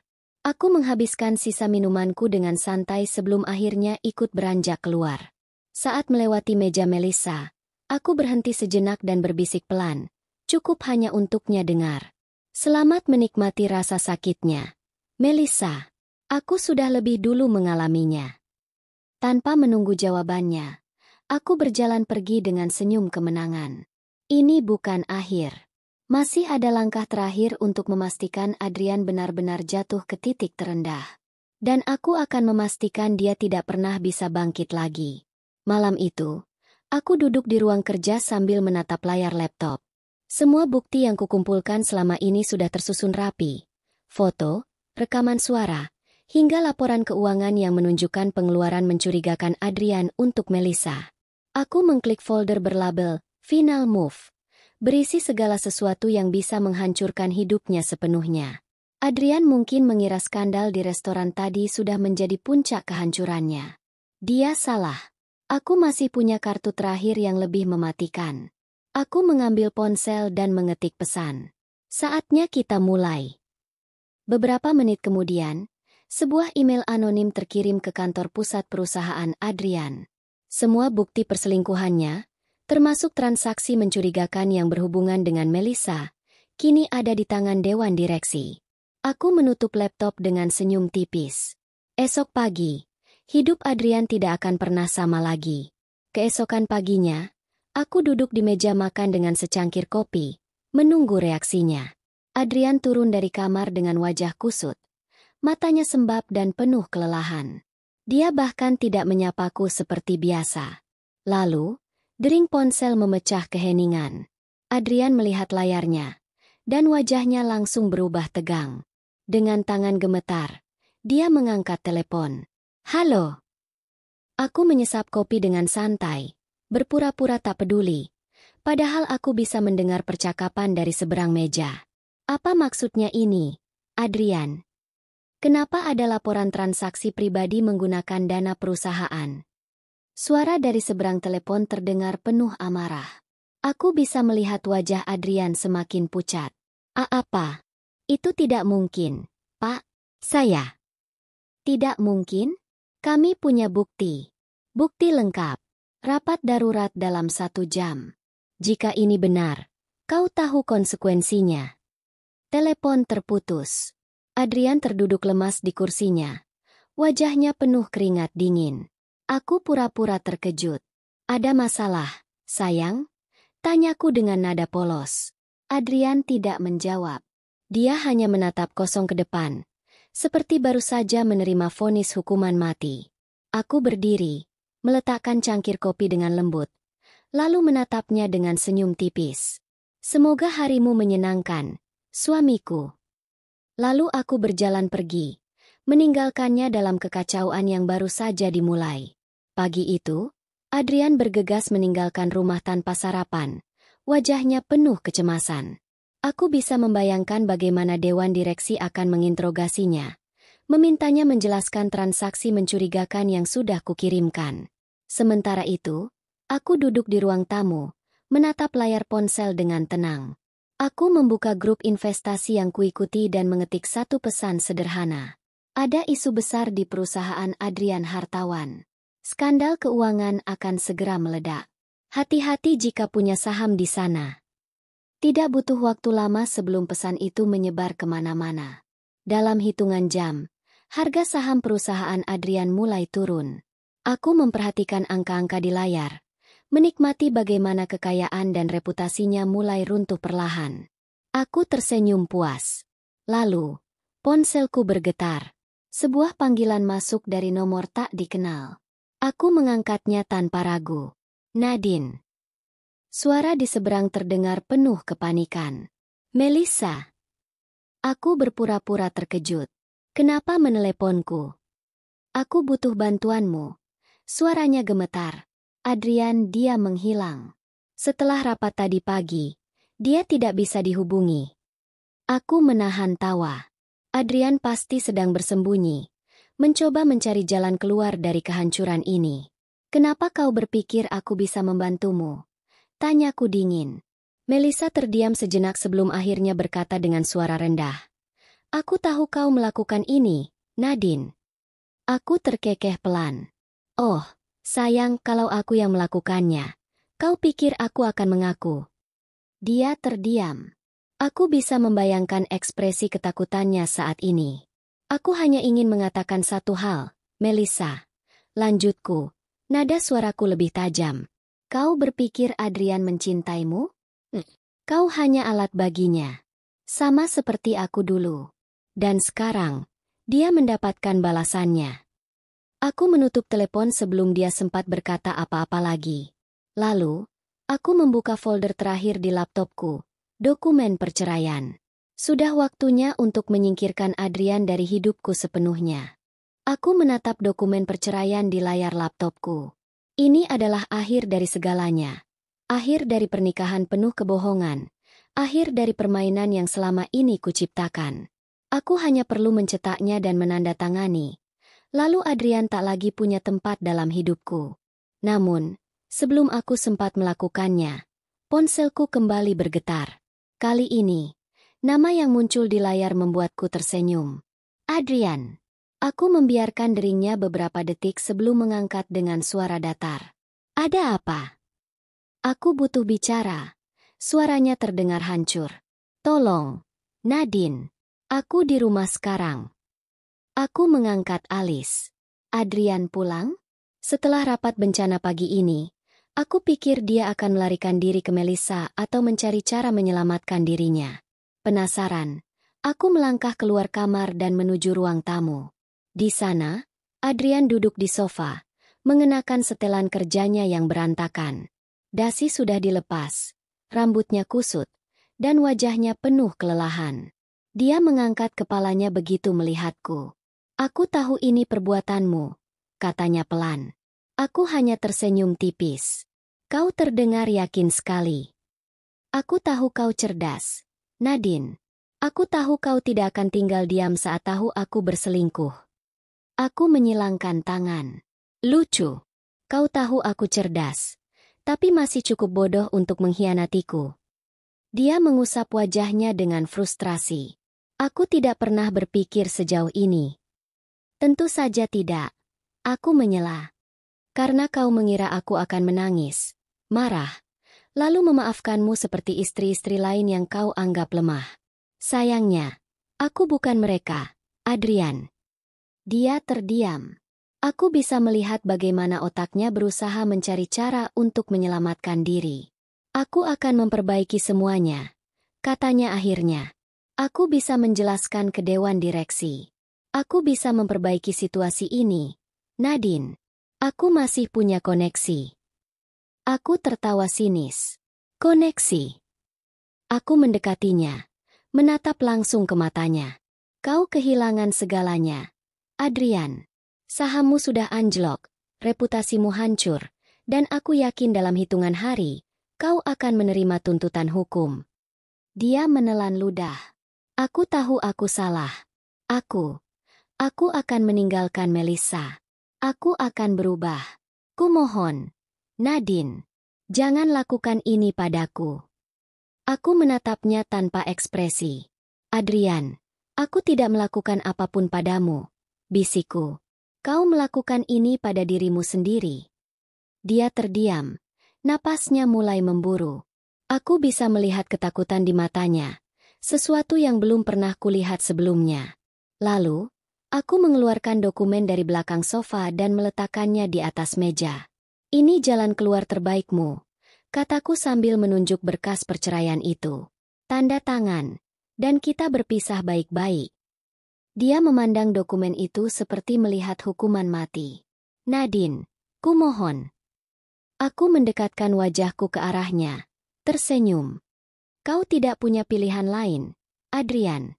Aku menghabiskan sisa minumanku dengan santai sebelum akhirnya ikut beranjak keluar. Saat melewati meja Melissa, aku berhenti sejenak dan berbisik pelan. Cukup hanya untuknya dengar. Selamat menikmati rasa sakitnya. Melissa, aku sudah lebih dulu mengalaminya. Tanpa menunggu jawabannya, aku berjalan pergi dengan senyum kemenangan. Ini bukan akhir. Masih ada langkah terakhir untuk memastikan Adrian benar-benar jatuh ke titik terendah. Dan aku akan memastikan dia tidak pernah bisa bangkit lagi. Malam itu, aku duduk di ruang kerja sambil menatap layar laptop. Semua bukti yang kukumpulkan selama ini sudah tersusun rapi. Foto, rekaman suara, hingga laporan keuangan yang menunjukkan pengeluaran mencurigakan Adrian untuk Melissa. Aku mengklik folder berlabel Final Move, berisi segala sesuatu yang bisa menghancurkan hidupnya sepenuhnya. Adrian mungkin mengira skandal di restoran tadi sudah menjadi puncak kehancurannya. Dia salah. Aku masih punya kartu terakhir yang lebih mematikan. Aku mengambil ponsel dan mengetik pesan. Saatnya kita mulai. Beberapa menit kemudian, sebuah email anonim terkirim ke kantor pusat perusahaan Adrian. Semua bukti perselingkuhannya, termasuk transaksi mencurigakan yang berhubungan dengan Melissa, kini ada di tangan Dewan Direksi. Aku menutup laptop dengan senyum tipis. Esok pagi, hidup Adrian tidak akan pernah sama lagi. Keesokan paginya, aku duduk di meja makan dengan secangkir kopi, menunggu reaksinya. Adrian turun dari kamar dengan wajah kusut, matanya sembab dan penuh kelelahan. Dia bahkan tidak menyapaku seperti biasa. Lalu, dering ponsel memecah keheningan. Adrian melihat layarnya, dan wajahnya langsung berubah tegang. Dengan tangan gemetar, dia mengangkat telepon. Halo. Aku menyesap kopi dengan santai, berpura-pura tak peduli, padahal aku bisa mendengar percakapan dari seberang meja. Apa maksudnya ini, Adrian? Kenapa ada laporan transaksi pribadi menggunakan dana perusahaan? Suara dari seberang telepon terdengar penuh amarah. Aku bisa melihat wajah Adrian semakin pucat. Apa? Itu tidak mungkin, Pak. Saya. Tidak mungkin? Kami punya bukti. Bukti lengkap. Rapat darurat dalam 1 jam. Jika ini benar, kau tahu konsekuensinya. Telepon terputus. Adrian terduduk lemas di kursinya. Wajahnya penuh keringat dingin. Aku pura-pura terkejut. Ada masalah, sayang? Tanyaku dengan nada polos. Adrian tidak menjawab. Dia hanya menatap kosong ke depan, seperti baru saja menerima vonis hukuman mati. Aku berdiri, meletakkan cangkir kopi dengan lembut, lalu menatapnya dengan senyum tipis. Semoga harimu menyenangkan, suamiku. Lalu aku berjalan pergi, meninggalkannya dalam kekacauan yang baru saja dimulai. Pagi itu, Adrian bergegas meninggalkan rumah tanpa sarapan, wajahnya penuh kecemasan. Aku bisa membayangkan bagaimana dewan direksi akan menginterogasinya, memintanya menjelaskan transaksi mencurigakan yang sudah kukirimkan. Sementara itu, aku duduk di ruang tamu, menatap layar ponsel dengan tenang. Aku membuka grup investasi yang kuikuti dan mengetik satu pesan sederhana. Ada isu besar di perusahaan Adrian Hartawan. Skandal keuangan akan segera meledak. Hati-hati jika punya saham di sana. Tidak butuh waktu lama sebelum pesan itu menyebar kemana-mana. Dalam hitungan jam, harga saham perusahaan Adrian mulai turun. Aku memperhatikan angka-angka di layar, menikmati bagaimana kekayaan dan reputasinya mulai runtuh perlahan. Aku tersenyum puas. Lalu, ponselku bergetar. Sebuah panggilan masuk dari nomor tak dikenal. Aku mengangkatnya tanpa ragu. Nadine. Suara di seberang terdengar penuh kepanikan. Melissa. Aku berpura-pura terkejut. Kenapa meneleponku? Aku butuh bantuanmu. Suaranya gemetar. Adrian, dia menghilang. Setelah rapat tadi pagi, dia tidak bisa dihubungi. Aku menahan tawa. Adrian pasti sedang bersembunyi, mencoba mencari jalan keluar dari kehancuran ini. Kenapa kau berpikir aku bisa membantumu? Tanyaku dingin. Melissa terdiam sejenak sebelum akhirnya berkata dengan suara rendah. Aku tahu kau melakukan ini, Nadine. Aku terkekeh pelan. Oh, sayang, kalau aku yang melakukannya, kau pikir aku akan mengaku? Dia terdiam. Aku bisa membayangkan ekspresi ketakutannya saat ini. Aku hanya ingin mengatakan satu hal, Melissa. Lanjutku, nada suaraku lebih tajam. Kau berpikir Adrian mencintaimu? Kau hanya alat baginya. Sama seperti aku dulu. Dan sekarang, dia mendapatkan balasannya. Aku menutup telepon sebelum dia sempat berkata apa-apa lagi. Lalu, aku membuka folder terakhir di laptopku, dokumen perceraian. Sudah waktunya untuk menyingkirkan Adrian dari hidupku sepenuhnya. Aku menatap dokumen perceraian di layar laptopku. Ini adalah akhir dari segalanya. Akhir dari pernikahan penuh kebohongan. Akhir dari permainan yang selama ini kuciptakan. Aku hanya perlu mencetaknya dan menandatangani. Lalu Adrian tak lagi punya tempat dalam hidupku. Namun, sebelum aku sempat melakukannya, ponselku kembali bergetar. Kali ini, nama yang muncul di layar membuatku tersenyum. Adrian. Aku membiarkan deringnya beberapa detik sebelum mengangkat dengan suara datar. Ada apa? Aku butuh bicara. Suaranya terdengar hancur. Tolong, Nadine. Aku di rumah sekarang. Aku mengangkat alis. Adrian pulang? Setelah rapat bencana pagi ini, aku pikir dia akan melarikan diri ke Melissa atau mencari cara menyelamatkan dirinya. Penasaran, aku melangkah keluar kamar dan menuju ruang tamu. Di sana, Adrian duduk di sofa, mengenakan setelan kerjanya yang berantakan. Dasi sudah dilepas, rambutnya kusut, dan wajahnya penuh kelelahan. Dia mengangkat kepalanya begitu melihatku. Aku tahu ini perbuatanmu, katanya pelan. Aku hanya tersenyum tipis. Kau terdengar yakin sekali. Aku tahu kau cerdas, Nadine. Aku tahu kau tidak akan tinggal diam saat tahu aku berselingkuh. Aku menyilangkan tangan. Lucu. Kau tahu aku cerdas, tapi masih cukup bodoh untuk mengkhianatiku. Dia mengusap wajahnya dengan frustrasi. Aku tidak pernah berpikir sejauh ini. Tentu saja tidak. Aku menyela. Karena kau mengira aku akan menangis, marah, lalu memaafkanmu seperti istri-istri lain yang kau anggap lemah. Sayangnya, aku bukan mereka, Adrian. Dia terdiam. Aku bisa melihat bagaimana otaknya berusaha mencari cara untuk menyelamatkan diri. Aku akan memperbaiki semuanya, katanya akhirnya. Aku bisa menjelaskan ke Dewan Direksi. Aku bisa memperbaiki situasi ini, Nadine. Aku masih punya koneksi. Aku tertawa sinis. Koneksi. Aku mendekatinya, menatap langsung ke matanya. Kau kehilangan segalanya, Adrian. Sahammu sudah anjlok, reputasimu hancur, dan aku yakin dalam hitungan hari, kau akan menerima tuntutan hukum. Dia menelan ludah. Aku tahu aku salah. Aku akan meninggalkan Melissa. Aku akan berubah. Kumohon, Nadine, jangan lakukan ini padaku. Aku menatapnya tanpa ekspresi. Adrian, aku tidak melakukan apapun padamu, bisikku. Kau melakukan ini pada dirimu sendiri. Dia terdiam. Napasnya mulai memburu. Aku bisa melihat ketakutan di matanya, sesuatu yang belum pernah kulihat sebelumnya. Lalu, aku mengeluarkan dokumen dari belakang sofa dan meletakkannya di atas meja. Ini jalan keluar terbaikmu, kataku sambil menunjuk berkas perceraian itu. Tanda tangan, dan kita berpisah baik-baik. Dia memandang dokumen itu seperti melihat hukuman mati. Nadine, kumohon. Aku mendekatkan wajahku ke arahnya, tersenyum. Kau tidak punya pilihan lain, Adrian.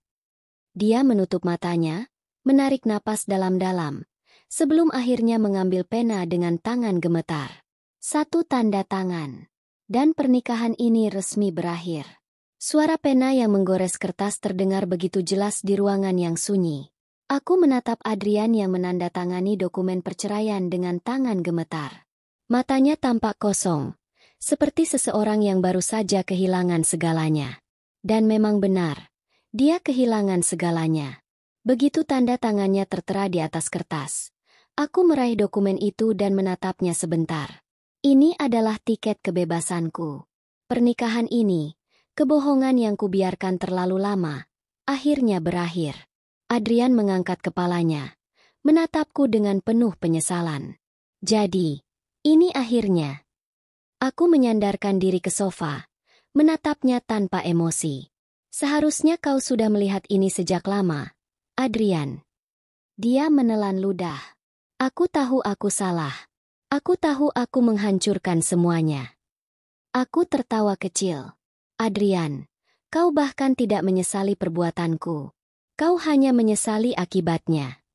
Dia menutup matanya, menarik napas dalam-dalam, sebelum akhirnya mengambil pena dengan tangan gemetar. Satu tanda tangan. Dan pernikahan ini resmi berakhir. Suara pena yang menggores kertas terdengar begitu jelas di ruangan yang sunyi. Aku menatap Adrian yang menandatangani dokumen perceraian dengan tangan gemetar. Matanya tampak kosong, seperti seseorang yang baru saja kehilangan segalanya. Dan memang benar, dia kehilangan segalanya. Begitu tanda tangannya tertera di atas kertas, aku meraih dokumen itu dan menatapnya sebentar. Ini adalah tiket kebebasanku. Pernikahan ini, kebohongan yang kubiarkan terlalu lama, akhirnya berakhir. Adrian mengangkat kepalanya, menatapku dengan penuh penyesalan. Jadi, ini akhirnya. Aku menyandarkan diri ke sofa, menatapnya tanpa emosi. Seharusnya kau sudah melihat ini sejak lama, Adrian. Dia menelan ludah. Aku tahu aku salah. Aku tahu aku menghancurkan semuanya. Aku tertawa kecil. Adrian, kau bahkan tidak menyesali perbuatanku. Kau hanya menyesali akibatnya.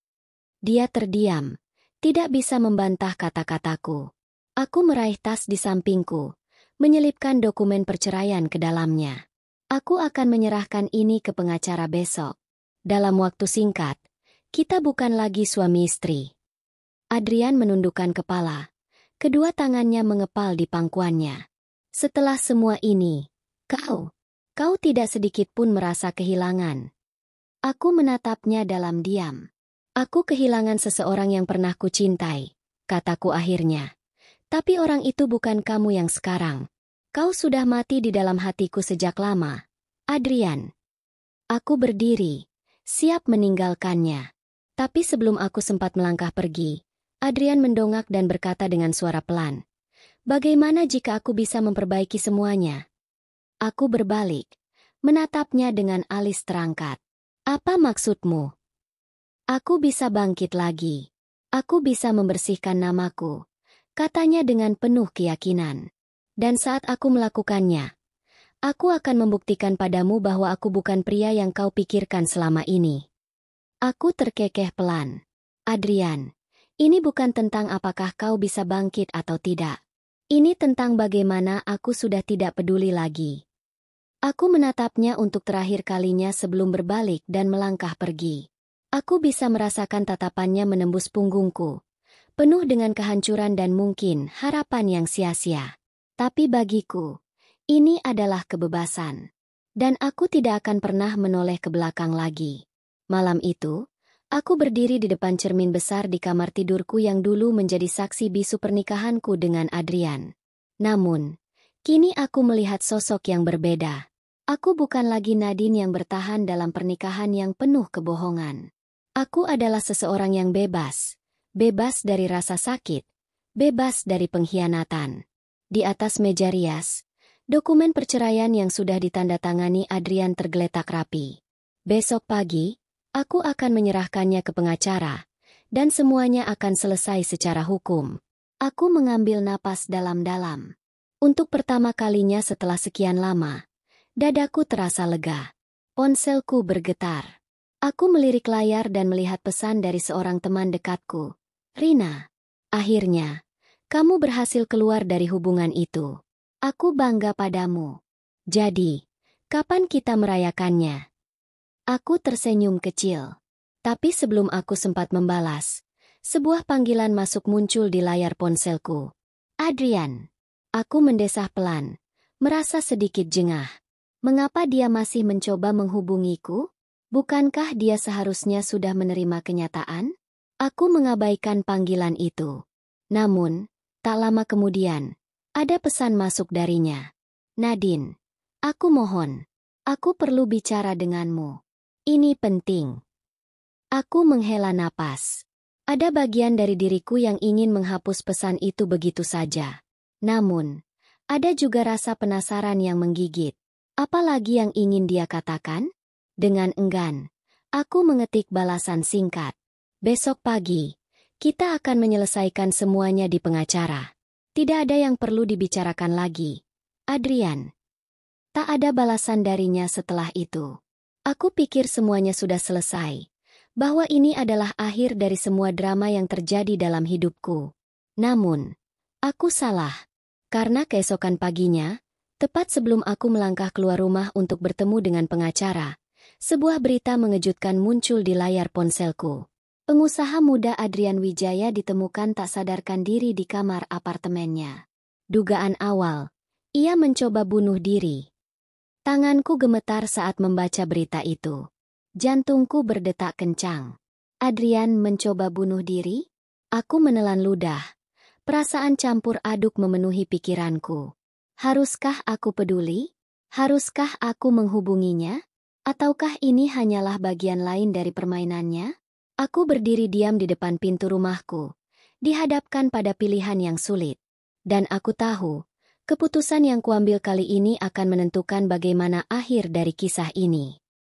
Dia terdiam, tidak bisa membantah kata-kataku. Aku meraih tas di sampingku, menyelipkan dokumen perceraian ke dalamnya. Aku akan menyerahkan ini ke pengacara besok. Dalam waktu singkat, kita bukan lagi suami istri. Adrian menundukkan kepala. Kedua tangannya mengepal di pangkuannya. Setelah semua ini, kau tidak sedikit pun merasa kehilangan. Aku menatapnya dalam diam. Aku kehilangan seseorang yang pernah kucintai, kataku akhirnya. Tapi orang itu bukan kamu yang sekarang. Kau sudah mati di dalam hatiku sejak lama, Adrian. Aku berdiri, siap meninggalkannya. Tapi sebelum aku sempat melangkah pergi, Adrian mendongak dan berkata dengan suara pelan, "Bagaimana jika aku bisa memperbaiki semuanya?" Aku berbalik, menatapnya dengan alis terangkat. "Apa maksudmu?" "Aku bisa bangkit lagi. Aku bisa membersihkan namaku," katanya dengan penuh keyakinan. "Dan saat aku melakukannya, aku akan membuktikan padamu bahwa aku bukan pria yang kau pikirkan selama ini." Aku terkekeh pelan. "Adrian, ini bukan tentang apakah kau bisa bangkit atau tidak. Ini tentang bagaimana aku sudah tidak peduli lagi." Aku menatapnya untuk terakhir kalinya sebelum berbalik dan melangkah pergi. Aku bisa merasakan tatapannya menembus punggungku, penuh dengan kehancuran dan mungkin harapan yang sia-sia. Tapi bagiku, ini adalah kebebasan. Dan aku tidak akan pernah menoleh ke belakang lagi. Malam itu, aku berdiri di depan cermin besar di kamar tidurku yang dulu menjadi saksi bisu pernikahanku dengan Adrian. Namun, kini aku melihat sosok yang berbeda. Aku bukan lagi Nadine yang bertahan dalam pernikahan yang penuh kebohongan. Aku adalah seseorang yang bebas, bebas dari rasa sakit, bebas dari pengkhianatan. Di atas meja rias, dokumen perceraian yang sudah ditandatangani Adrian tergeletak rapi. Besok pagi, aku akan menyerahkannya ke pengacara, dan semuanya akan selesai secara hukum. Aku mengambil napas dalam-dalam. Untuk pertama kalinya setelah sekian lama, dadaku terasa lega. Ponselku bergetar. Aku melirik layar dan melihat pesan dari seorang teman dekatku. Rina, akhirnya, kamu berhasil keluar dari hubungan itu. Aku bangga padamu. Jadi, kapan kita merayakannya? Aku tersenyum kecil. Tapi sebelum aku sempat membalas, sebuah panggilan masuk muncul di layar ponselku. Adrian. Aku mendesah pelan, merasa sedikit jengah. Mengapa dia masih mencoba menghubungiku? Bukankah dia seharusnya sudah menerima kenyataan? Aku mengabaikan panggilan itu. Namun, tak lama kemudian, ada pesan masuk darinya. Nadine, aku mohon, aku perlu bicara denganmu. Ini penting. Aku menghela napas. Ada bagian dari diriku yang ingin menghapus pesan itu begitu saja. Namun, ada juga rasa penasaran yang menggigit. Apalagi yang ingin dia katakan? Dengan enggan, aku mengetik balasan singkat. Besok pagi, kita akan menyelesaikan semuanya di pengacara. Tidak ada yang perlu dibicarakan lagi. Adrian. Tak ada balasan darinya setelah itu. Aku pikir semuanya sudah selesai. Bahwa ini adalah akhir dari semua drama yang terjadi dalam hidupku. Namun, aku salah. Karena keesokan paginya, tepat sebelum aku melangkah keluar rumah untuk bertemu dengan pengacara, sebuah berita mengejutkan muncul di layar ponselku. Pengusaha muda Adrian Wijaya ditemukan tak sadarkan diri di kamar apartemennya. Dugaan awal, ia mencoba bunuh diri. Tanganku gemetar saat membaca berita itu. Jantungku berdetak kencang. Adrian mencoba bunuh diri? Aku menelan ludah. Perasaan campur aduk memenuhi pikiranku. Haruskah aku peduli? Haruskah aku menghubunginya? Ataukah ini hanyalah bagian lain dari permainannya? Aku berdiri diam di depan pintu rumahku, dihadapkan pada pilihan yang sulit. Dan aku tahu, keputusan yang kuambil kali ini akan menentukan bagaimana akhir dari kisah ini.